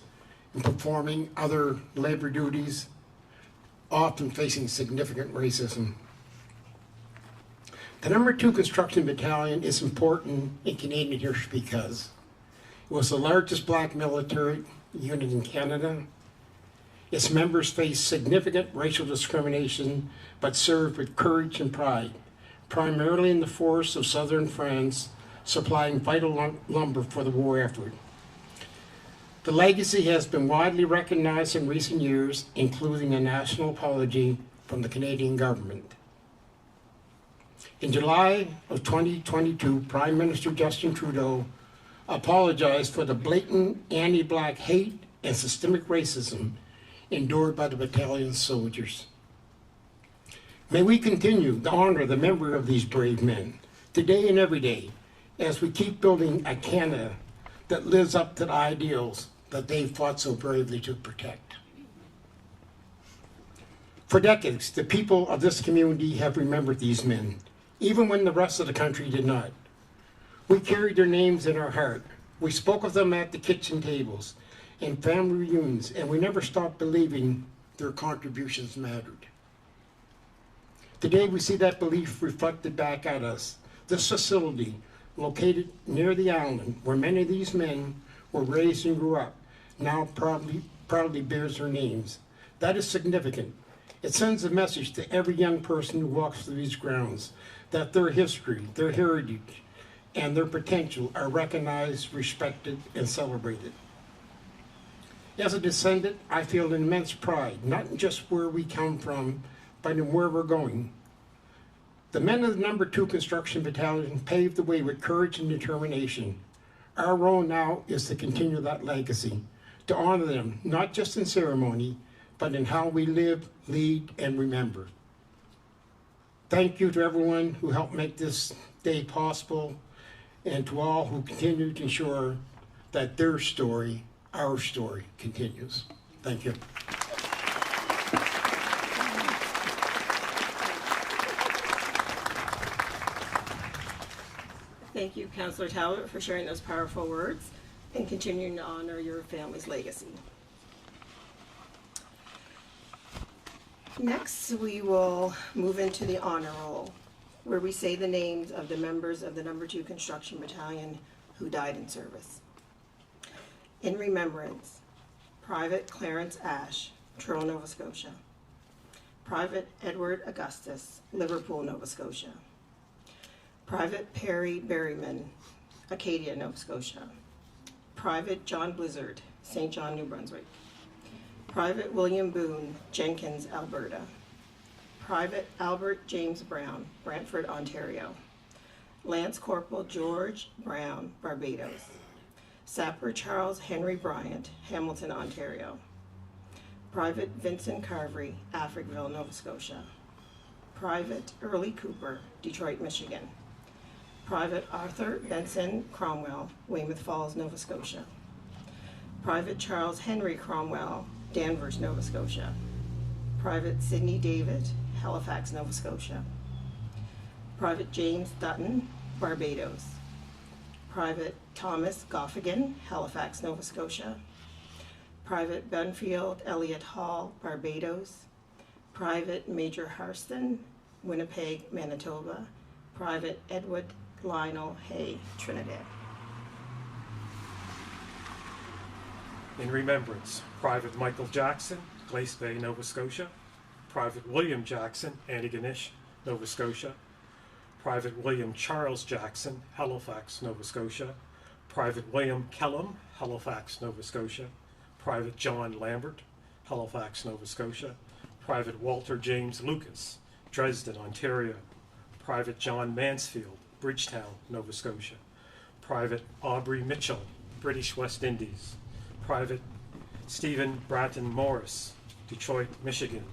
[SPEAKER 15] and performing other labor duties, often facing significant racism. The number 2 Construction Battalion is important in Canadian history because it was the largest Black military unit in Canada. Its members faced significant racial discrimination, but served with courage and pride, primarily in the forests of southern France, supplying vital lumber for the war effort. The legacy has been widely recognized in recent years, including a national apology from the Canadian government. In July of 2022, Prime Minister Justin Trudeau apologized for the blatant anti-Black hate and systemic racism endured by the battalion's soldiers. May we continue to honor the memory of these brave men, today and every day, as we keep building a Canada that lives up to the ideals that they fought so bravely to protect. For decades, the people of this community have remembered these men, even when the rest of the country did not. We carried their names in our heart. We spoke of them at the kitchen tables and family reunions, and we never stopped believing their contributions mattered. Today we see that belief reflected back at us. This facility, located near the island where many of these men were raised and grew up, now proudly bears their names. That is significant. It sends a message to every young person who walks through these grounds that their history, their heritage, and their potential are recognized, respected, and celebrated. As a descendant, I feel an immense pride, not in just where we come from, but in where we're going. The men of the No. 2 Construction Battalion paved the way with courage and determination. Our role now is to continue that legacy, to honor them, not just in ceremony, but in how we live, lead, and remember. Thank you to everyone who helped make this day possible, and to all who continue to ensure that their story, our story, continues. Thank you.
[SPEAKER 6] Thank you, Councillor Talbot, for sharing those powerful words and continuing to honor your family's legacy. Next, we will move into the honor roll, where we say the names of the members of the No. 2 Construction Battalion who died in service. In remembrance, Private Clarence Ash, Truro, Nova Scotia. Private Edward Augustus, Liverpool, Nova Scotia. Private Perry Berryman, Acadia, Nova Scotia. Private John Blizzard, St. John, New Brunswick. Private William Boone, Jenkins, Alberta. Private Albert James Brown, Brantford, Ontario. Lance Corporal George Brown, Barbados. Sapper Charles Henry Bryant, Hamilton, Ontario. Private Vincent Carvery, Africville, Nova Scotia. Private Early Cooper, Detroit, Michigan. Private Arthur Benson Cromwell, Weymouth Falls, Nova Scotia. Private Charles Henry Cromwell, Danvers, Nova Scotia. Private Sidney David, Halifax, Nova Scotia. Private James Dutton, Barbados. Private Thomas Goffigan, Halifax, Nova Scotia. Private Benfield Elliott Hall, Barbados. Private Major Harston, Winnipeg, Manitoba. Private Edward Lionel Hay, Trinidad.
[SPEAKER 2] In remembrance, Private Michael Jackson, Glace Bay, Nova Scotia. Private William Jackson, Antigonish, Nova Scotia. Private William Charles Jackson, Halifax, Nova Scotia. Private William Kellum, Halifax, Nova Scotia. Private John Lambert, Halifax, Nova Scotia. Private Walter James Lucas, Dresden, Ontario. Private John Mansfield, Bridgetown, Nova Scotia. Private Aubrey Mitchell, British West Indies. Private Stephen Bratton Morris, Detroit, Michigan.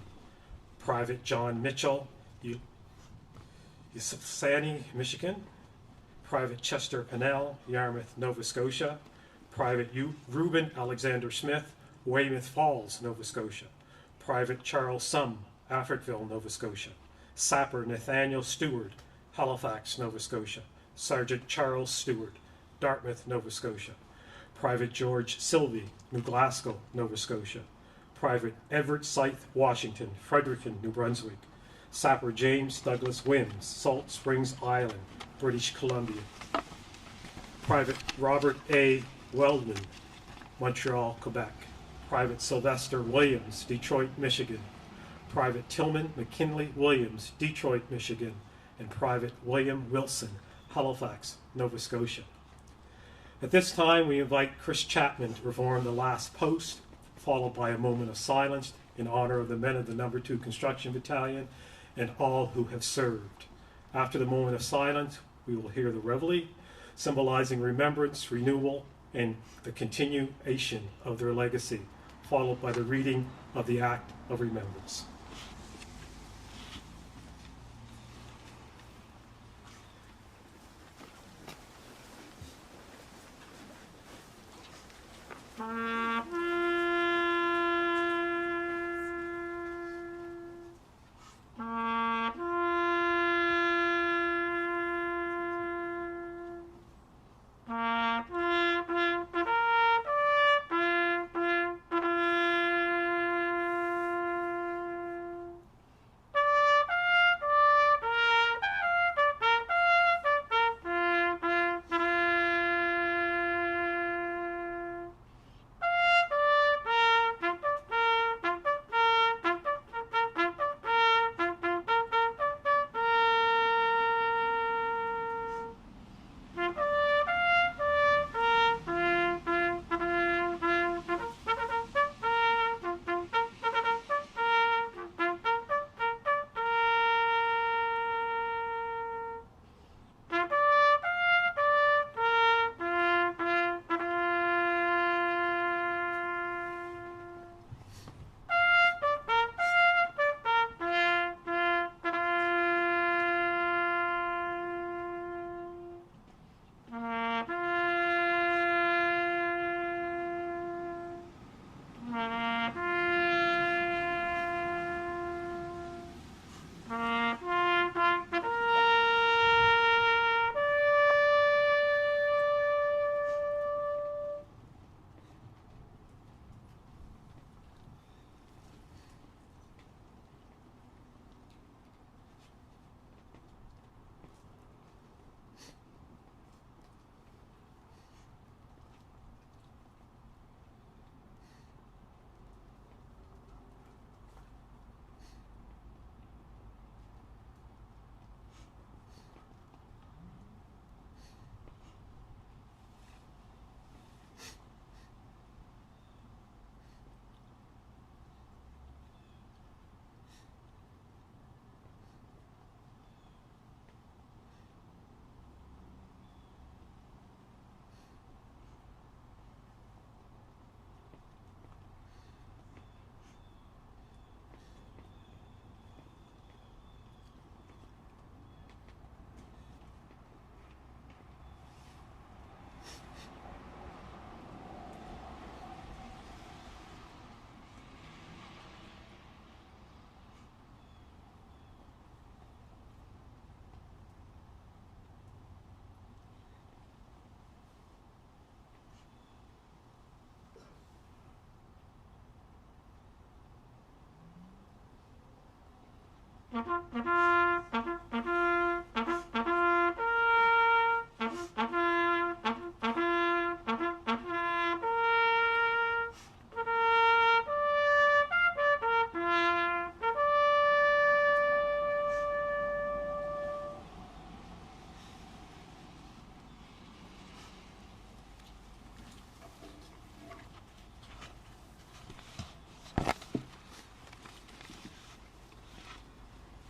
[SPEAKER 2] Private John Mitchell, Ypsilanti, Michigan. Private Chester Pennell, Yarmouth, Nova Scotia. Private Reuben Alexander Smith, Weymouth Falls, Nova Scotia. Private Charles Sum, Africville, Nova Scotia. Sapper Nathaniel Stewart, Halifax, Nova Scotia. Sergeant Charles Stewart, Dartmouth, Nova Scotia. Private George Silvey, New Glasgow, Nova Scotia. Private Everett Scythe Washington, Fredericton, New Brunswick. Sapper James Douglas Wims, Salt Springs Island, British Columbia. Private Robert A. Weldman, Montreal, Quebec. Private Sylvester Williams, Detroit, Michigan. Private Tillman McKinley Williams, Detroit, Michigan. And Private William Wilson, Halifax, Nova Scotia. At this time, we invite Chris Chapman to perform the last post, followed by a moment of silence in honor of the men of the No. 2 Construction Battalion and all who have served. After the moment of silence, we will hear the reveille, symbolizing remembrance, renewal, and the continuation of their legacy, followed by the reading of the Act of Remembrance.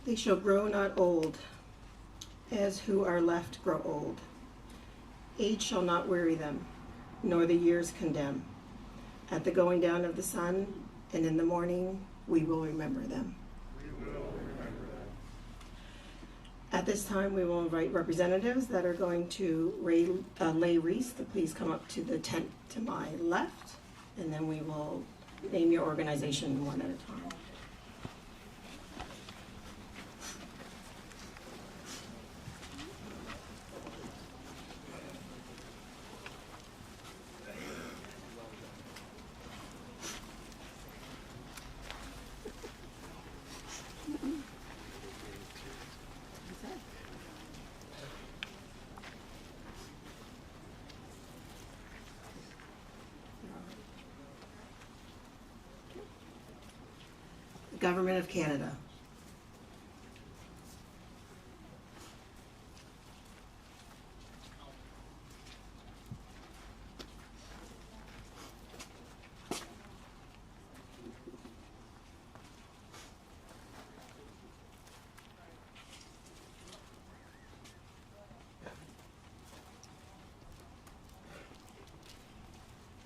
[SPEAKER 6] They shall grow not old, as who are left grow old. Age shall not weary them, nor the years condemn. At the going down of the sun, and in the morning, we will remember them. At this time, we will invite representatives that are going to lay wreaths to please come up to the tent to my left, and then we will name your organization one at a time. Government of Canada.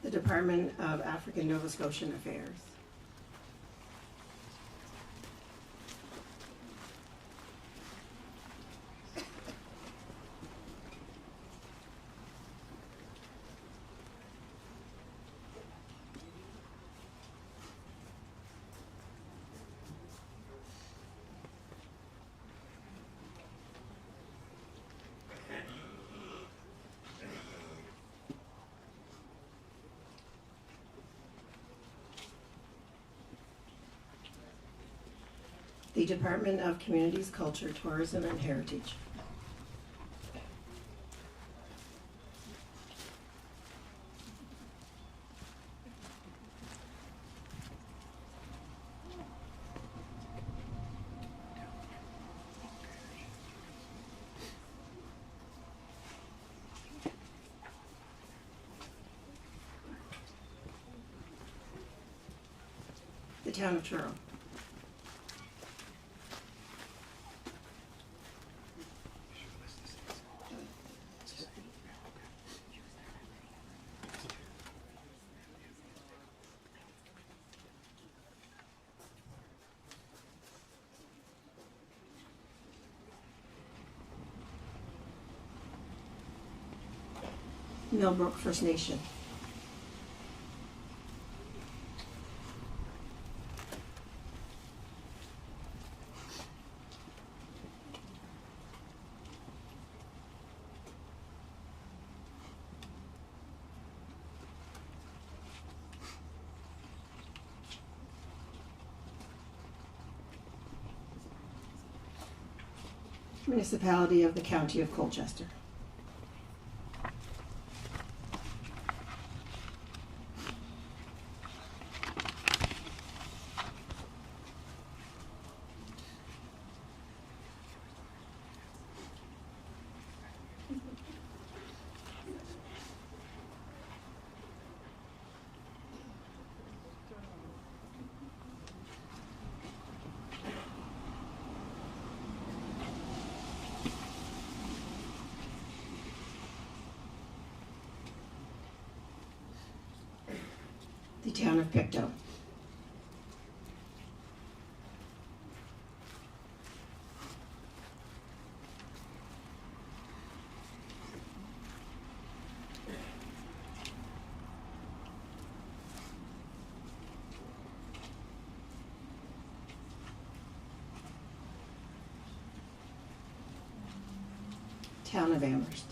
[SPEAKER 6] The Department of African Nova Scotian Affairs. The Department of Communities, Culture, Tourism, and Heritage. The Town of Truro. Millbrook First Nation. Municipality of the County of Colchester. The Town of Pictou. Town of Amherst.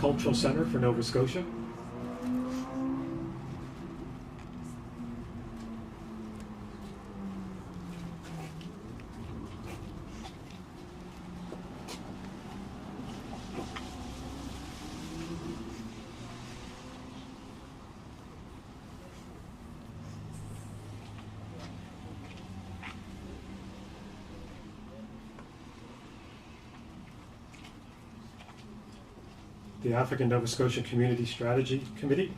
[SPEAKER 2] Cultural Center for Nova Scotia. The African Nova Scotia Community Strategy Committee.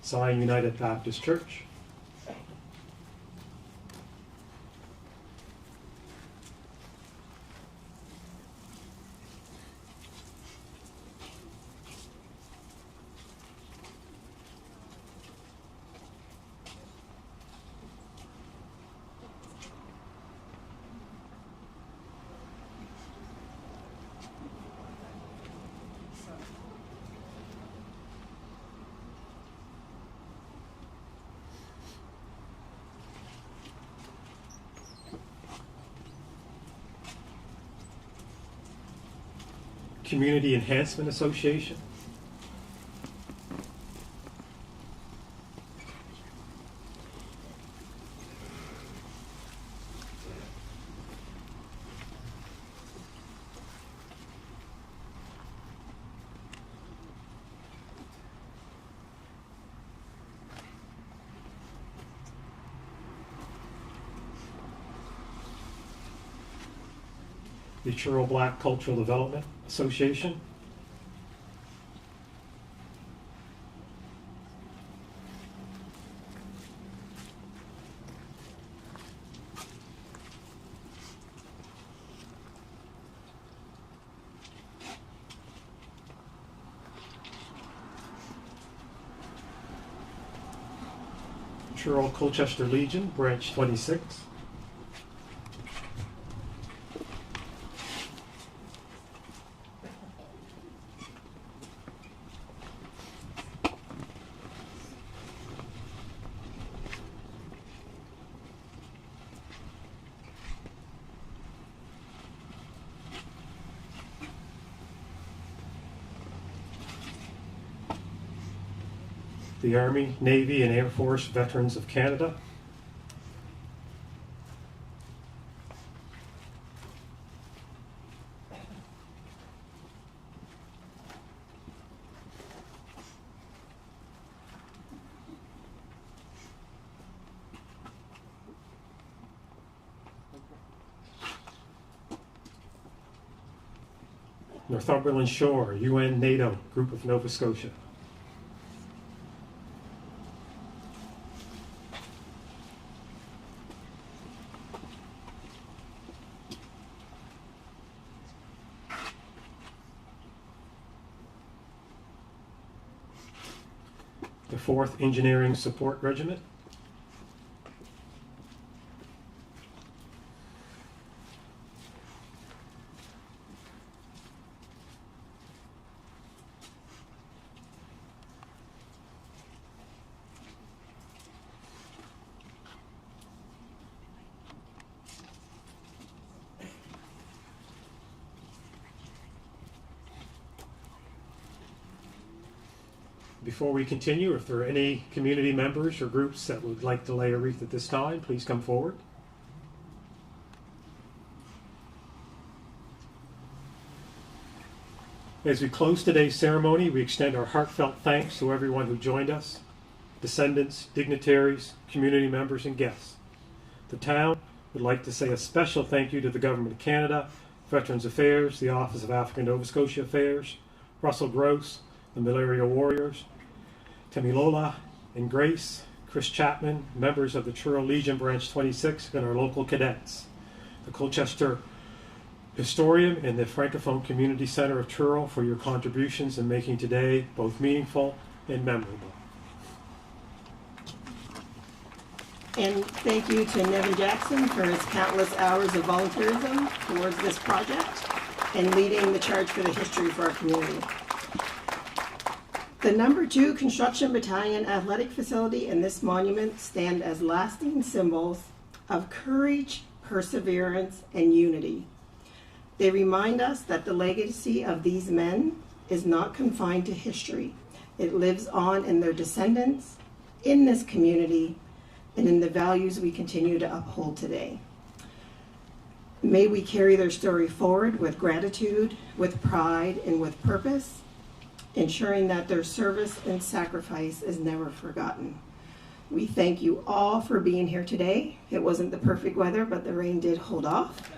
[SPEAKER 2] Zion United Baptist Church. Community Enhancement Association. The Truro Black Cultural Development Association. Truro Colchester Legion, Branch 26. The Army, Navy, and Air Force Veterans of Canada. Northumberland Shore, UN NATO Group of Nova Scotia. The 4th Engineering Support Regiment. Before we continue, if there are any community members or groups that would like to lay a wreath at this time, please come forward. As we close today's ceremony, we extend our heartfelt thanks to everyone who joined us, descendants, dignitaries, community members, and guests. The town would like to say a special thank you to the Government of Canada, Veterans Affairs, the Office of African Nova Scotia Affairs, Russell Gross, the Malaria Warriors, Tamilola and Grace, Chris Chapman, members of the Truro Legion Branch 26, and our local cadets, the Colchester Historium and the Francophone Community Center of Truro for your contributions in making today both meaningful and memorable.
[SPEAKER 6] And thank you to Nevin Jackson for his countless hours of volunteerism towards this project and leading the charge for the history for our community. The No. 2 Construction Battalion Athletic Facility and this monument stand as lasting symbols of courage, perseverance, and unity. They remind us that the legacy of these men is not confined to history. It lives on in their descendants, in this community, and in the values we continue to uphold today. May we carry their story forward with gratitude, with pride, and with purpose, ensuring that their service and sacrifice is never forgotten. We thank you all for being here today. It wasn't the perfect weather, but the rain did hold off.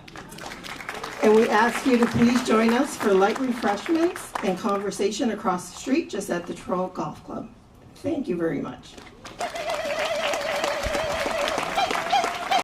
[SPEAKER 6] And we ask you to please join us for light refreshments and conversation across the street just at the Truro Golf Club. Thank you very much.